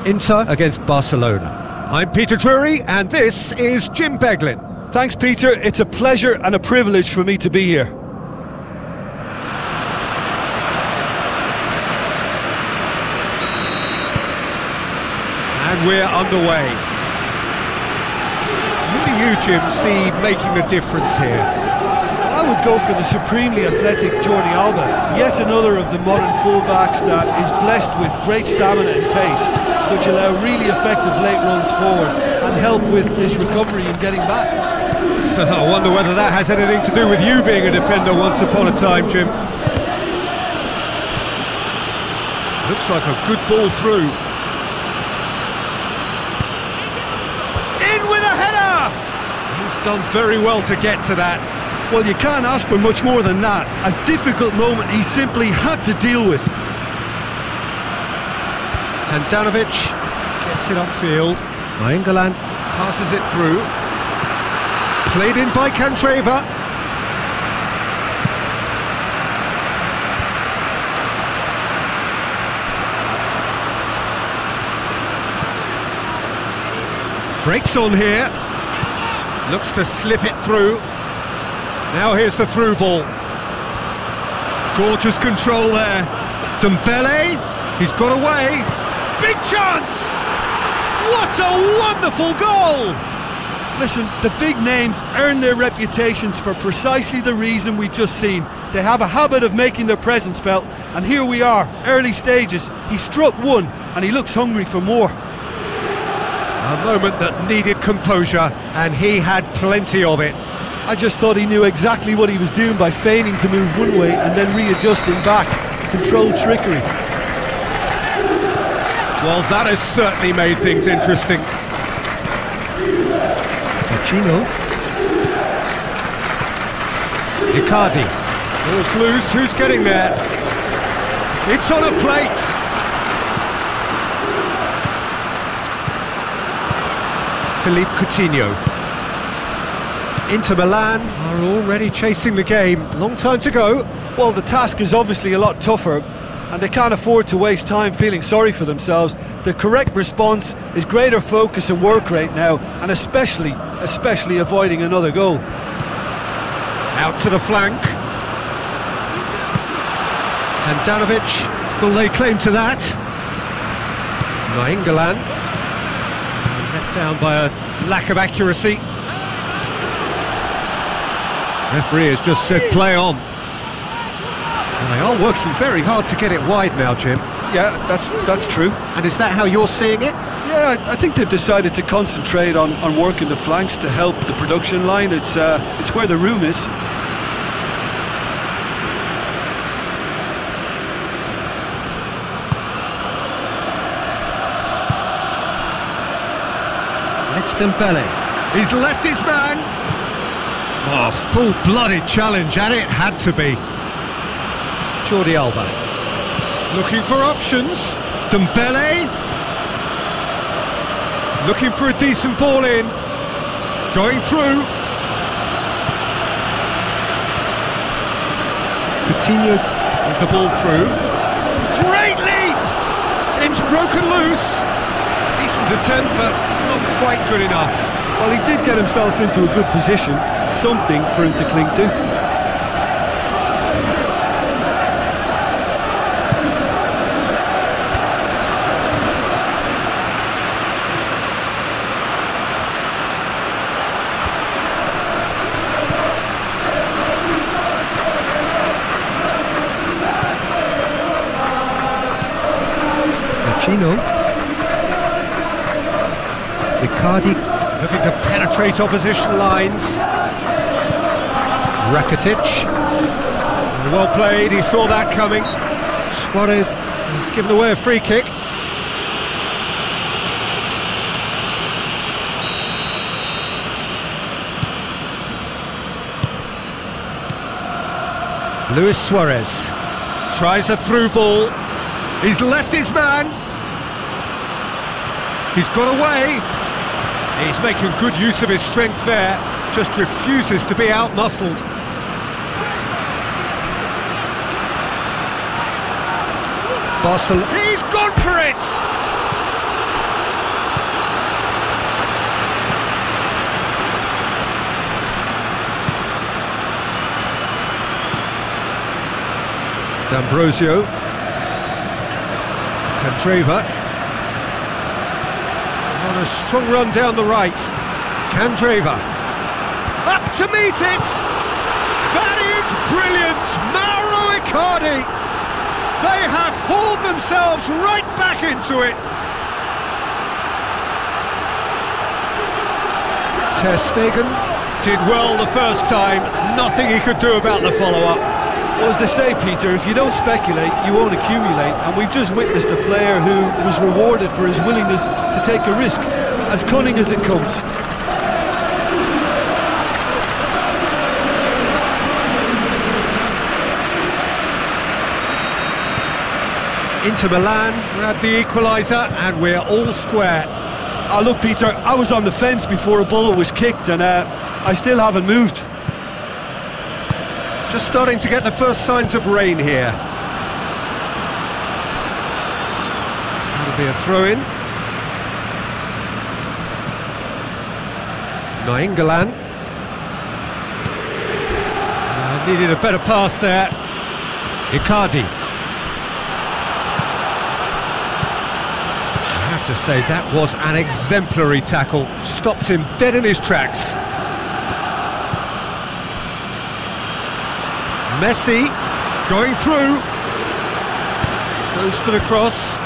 Inter against Barcelona. I'm Peter Drury, and this is Jim Beglin. Thanks, Peter. It's a pleasure and a privilege for me to be here. And we're underway. Who do you, Jim, see making the difference here? I would go for the supremely athletic Jordi Alba, yet another of the modern fullbacks that is blessed with great stamina and pace, which allow really effective late runs forward and help with this recovery and getting back. I wonder whether that has anything to do with you being a defender once upon a time, Jim. Looks like a good ball through. In with a header! He's done very well to get to that. Well, you can't ask for much more than that. A difficult moment he simply had to deal with. Handanovic gets it upfield. Nainggolan passes it through. Played in by Candreva. Breaks on here. Looks to slip it through. Now here's the through ball. Gorgeous control there. Dembélé, he's got away. Big chance! What a wonderful goal! Listen, the big names earn their reputations for precisely the reason we've just seen. They have a habit of making their presence felt, and here we are, early stages. He struck one, and he looks hungry for more. A moment that needed composure, and he had plenty of it. I just thought he knew exactly what he was doing by feigning to move one way and then readjusting back. Controlled trickery. Well, that has certainly made things interesting. M.Icardi. Ball's loose, who's getting there? It's on a plate. Philippe Coutinho. Inter Milan are already chasing the game. Long time to go. Well, the task is obviously a lot tougher, and they can't afford to waste time feeling sorry for themselves. The correct response is greater focus and work rate now, and especially avoiding another goal. Out to the flank. Handanovic will lay claim to that. Nainggolan let down by a lack of accuracy. Referee has just said play on. Well, they are working very hard to get it wide now, Jim. Yeah, that's true. And is that how you're seeing it? Yeah, I think they've decided to concentrate on working the flanks to help the production line. It's where the room is. It's Dembélé. He's left his man. Oh, full-blooded challenge, and it had to be. Jordi Alba. Looking for options. Dembélé. Looking for a decent ball in. Going through. Coutinho with the ball through. Great leap! It's broken loose. Decent attempt, but not quite good enough. Well, he did get himself into a good position. Something for him to cling to. M.Icardi looking to penetrate opposition lines. Rakitic. Well played, he saw that coming. Suárez has given away a free kick. Luis Suárez tries a through ball. He's left his man. He's got away. He's making good use of his strength there. Just refuses to be out-muscled. Barcelona. He's gone for it! D'Ambrosio. Candreva. On a strong run down the right. Candreva. Up to meet it! That is brilliant! Mauro Icardi! They have hauled themselves right back into it! Ter Stegen did well the first time, nothing he could do about the follow-up. Well, as they say, Peter, if you don't speculate, you won't accumulate, and we've just witnessed a player who was rewarded for his willingness to take a risk, as cunning as it comes. Inter Milan grabbed the equaliser and we're all square. Oh, look, Peter, I was on the fence before a ball was kicked and I still haven't moved. Just starting to get the first signs of rain here. That'll be a throw-in. Nainggolan. Needed a better pass there. Icardi. To say that was an exemplary tackle, stopped him dead in his tracks. Messi going through, goes for the cross.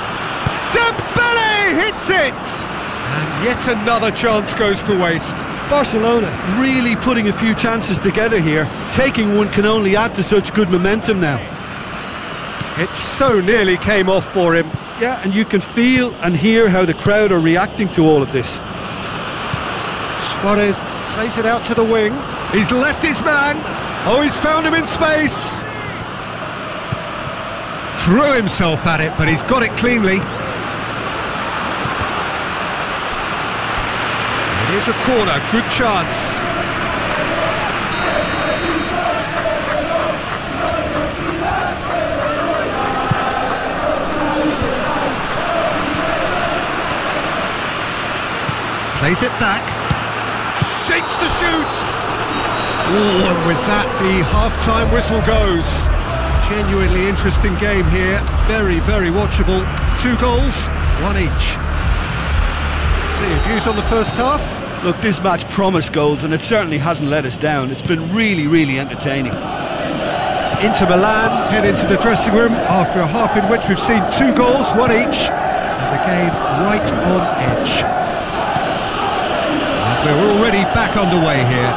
Dembélé hits it, and yet another chance goes to waste. Barcelona really putting a few chances together here. Taking one can only add to such good momentum now. It so nearly came off for him. Yeah, and you can feel and hear how the crowd are reacting to all of this. Suárez plays it out to the wing. He's left his man. Oh, he's found him in space. Threw himself at it, but he's got it cleanly. It is a corner, good chance. Plays it back, shapes the shoot! Oh, and with that the half-time whistle goes. Genuinely interesting game here, very, very watchable. 2 goals, 1 each. See your views on the first half? Look, this match promised goals and it certainly hasn't let us down. It's been really, really entertaining. Inter Milan head into the dressing room after a half in which we've seen 2 goals, 1 each. And the game right on edge. We're already back underway here.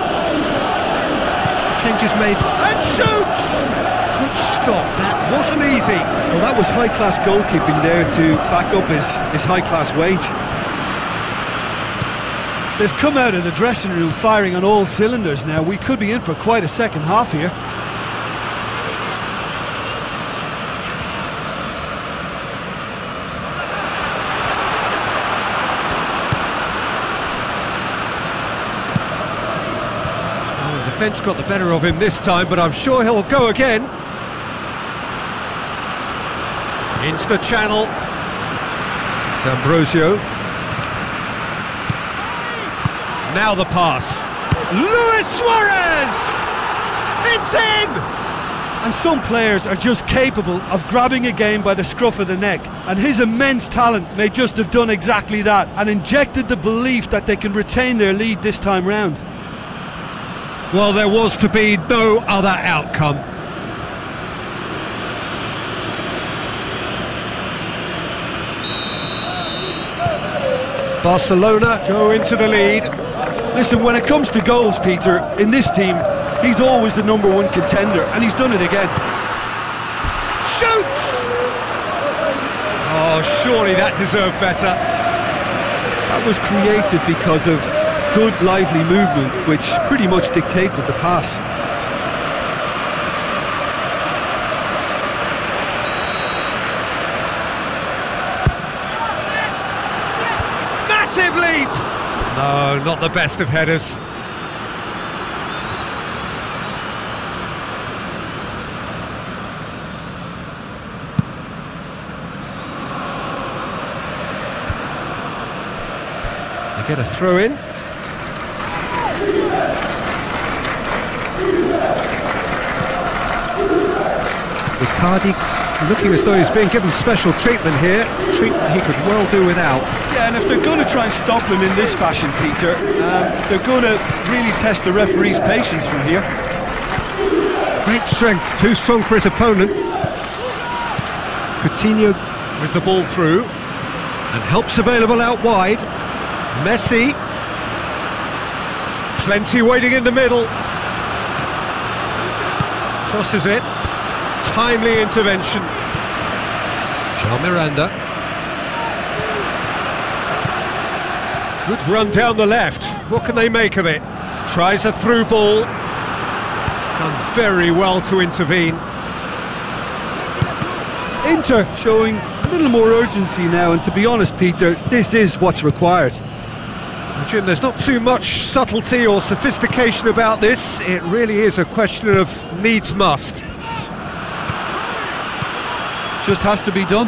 Changes made and shoots! Good stop, that wasn't easy. Well, that was high-class goalkeeping there to back up his high-class wage. They've come out of the dressing room firing on all cylinders now. We could be in for quite a second half here. Defence got the better of him this time, but I'm sure he'll go again. Into the channel. D'Ambrosio. Now the pass. Luis Suárez! It's in! And some players are just capable of grabbing a game by the scruff of the neck, and his immense talent may just have done exactly that and injected the belief that they can retain their lead this time round. Well, there was to be no other outcome. Barcelona go into the lead. Listen, when it comes to goals, Peter, in this team, he's always the #1 contender, and he's done it again. Shoots! Oh, surely that deserved better. That was created because of good, lively movement, which pretty much dictated the pass. Massive leap! No, not the best of headers. They get a throw in. Icardi looking as though he's being given special treatment here, treatment he could well do without. Yeah, and if they're going to try and stop him in this fashion, Peter, they're going to really test the referee's patience from here. Great strength, too strong for his opponent. Coutinho with the ball through, and help's available out wide. Messi, plenty waiting in the middle. Crosses it, timely intervention. Jean Miranda. Good run down the left, what can they make of it? Tries a through ball. Done very well to intervene. Inter showing a little more urgency now, and to be honest, Peter, this is what's required. Jim, there's not too much subtlety or sophistication about this. It really is a question of needs must. Just has to be done.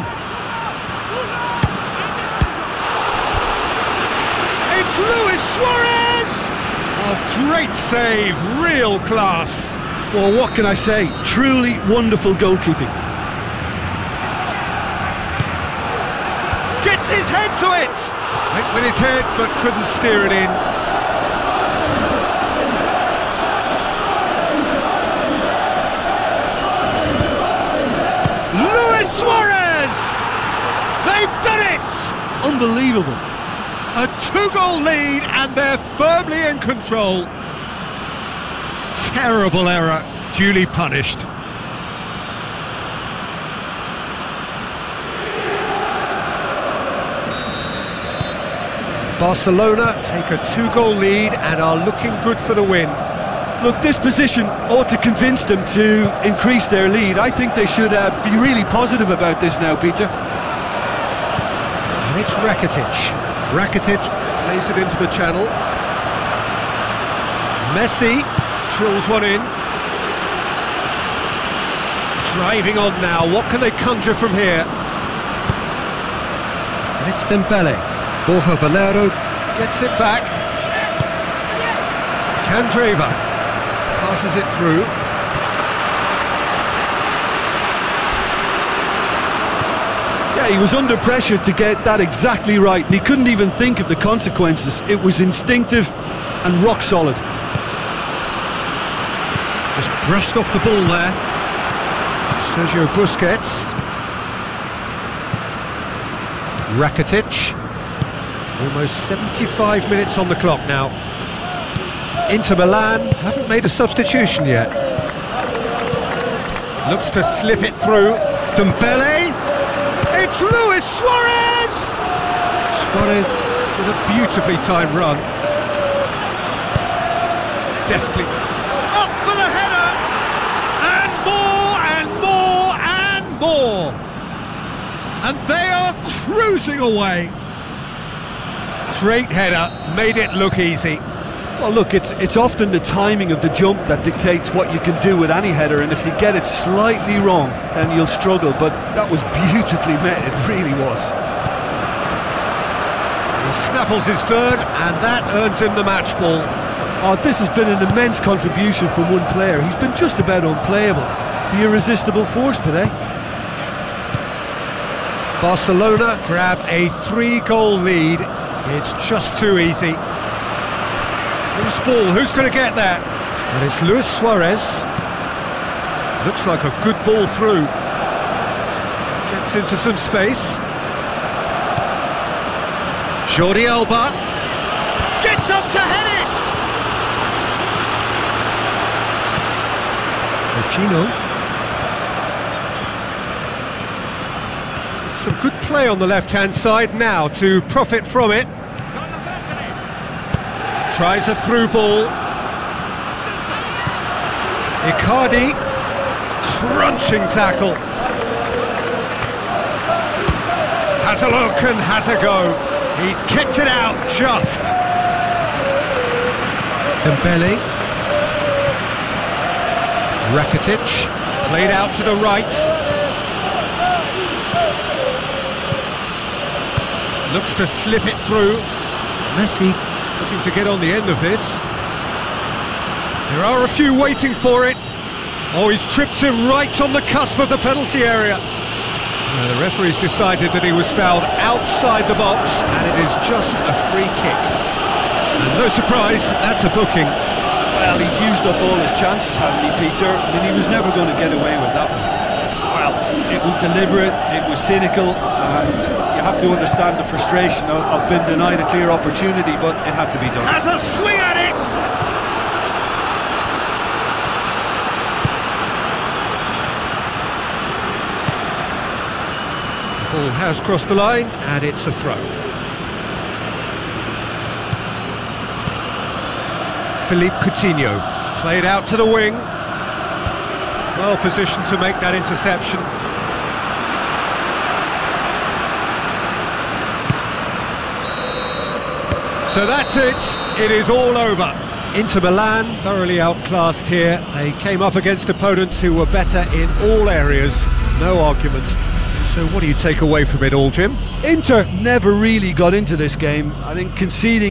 It's Luis Suárez! Oh, great save, real class. Well, what can I say? Truly wonderful goalkeeping. Gets his head to it! Went with his head, but couldn't steer it in. Luis Suárez! They've done it! Unbelievable. A 2-goal lead, and they're firmly in control. Terrible error, duly punished. Barcelona take a 2-goal lead and are looking good for the win. Look, this position ought to convince them to increase their lead. I think they should be really positive about this now, Peter. And it's Rakitic. Rakitic plays it into the channel. Messi drills one in. Driving on now, what can they conjure from here? And it's Dembélé. Borja Valero gets it back. Candreva passes it through. Yeah, he was under pressure to get that exactly right, and he couldn't even think of the consequences. It was instinctive and rock solid. Just brushed off the ball there. Sergio Busquets. Rakitic. Almost 75 minutes on the clock now. Inter Milan haven't made a substitution yet. Looks to slip it through. Dembélé! It's Luis Suárez! Suárez with a beautifully timed run. Deftly up for the header! And more and more and more! And they are cruising away. Great header, made it look easy. Well, look, it's often the timing of the jump that dictates what you can do with any header, and if you get it slightly wrong, then you'll struggle, but that was beautifully met, it really was. He snaffles his third, and that earns him the match ball. Oh, this has been an immense contribution from one player. He's been just about unplayable. The irresistible force today. Barcelona grab a 3-goal lead. It's just too easy. Loose ball, who's going to get that? And it's Luis Suárez. Looks like a good ball through. Gets into some space. Jordi Alba. Gets up to head it! Gino. Some good play on the left-hand side now to profit from it. Tries a through ball. Icardi, crunching tackle. Has a look and has a go. He's kicked it out just. Dembélé. Rakitic, played out to the right. Looks to slip it through. Messi looking to get on the end of this. There are a few waiting for it. Oh, he's tripped him right on the cusp of the penalty area. The referee's decided that he was fouled outside the box, and it is just a free kick. And no surprise, that's a booking. Well, he'd used up all his chances, hadn't he, Peter? I mean, he was never going to get away with that one. Well, it was deliberate, it was cynical, and you have to understand the frustration of being denied a clear opportunity, but it had to be done. Has a swing at it! The ball has crossed the line, and it's a throw. Philippe Coutinho, played out to the wing. Well positioned to make that interception. So that's it, it is all over. Inter Milan, thoroughly outclassed here. They came up against opponents who were better in all areas, no argument. So what do you take away from it all, Jim? Inter never really got into this game. I think conceding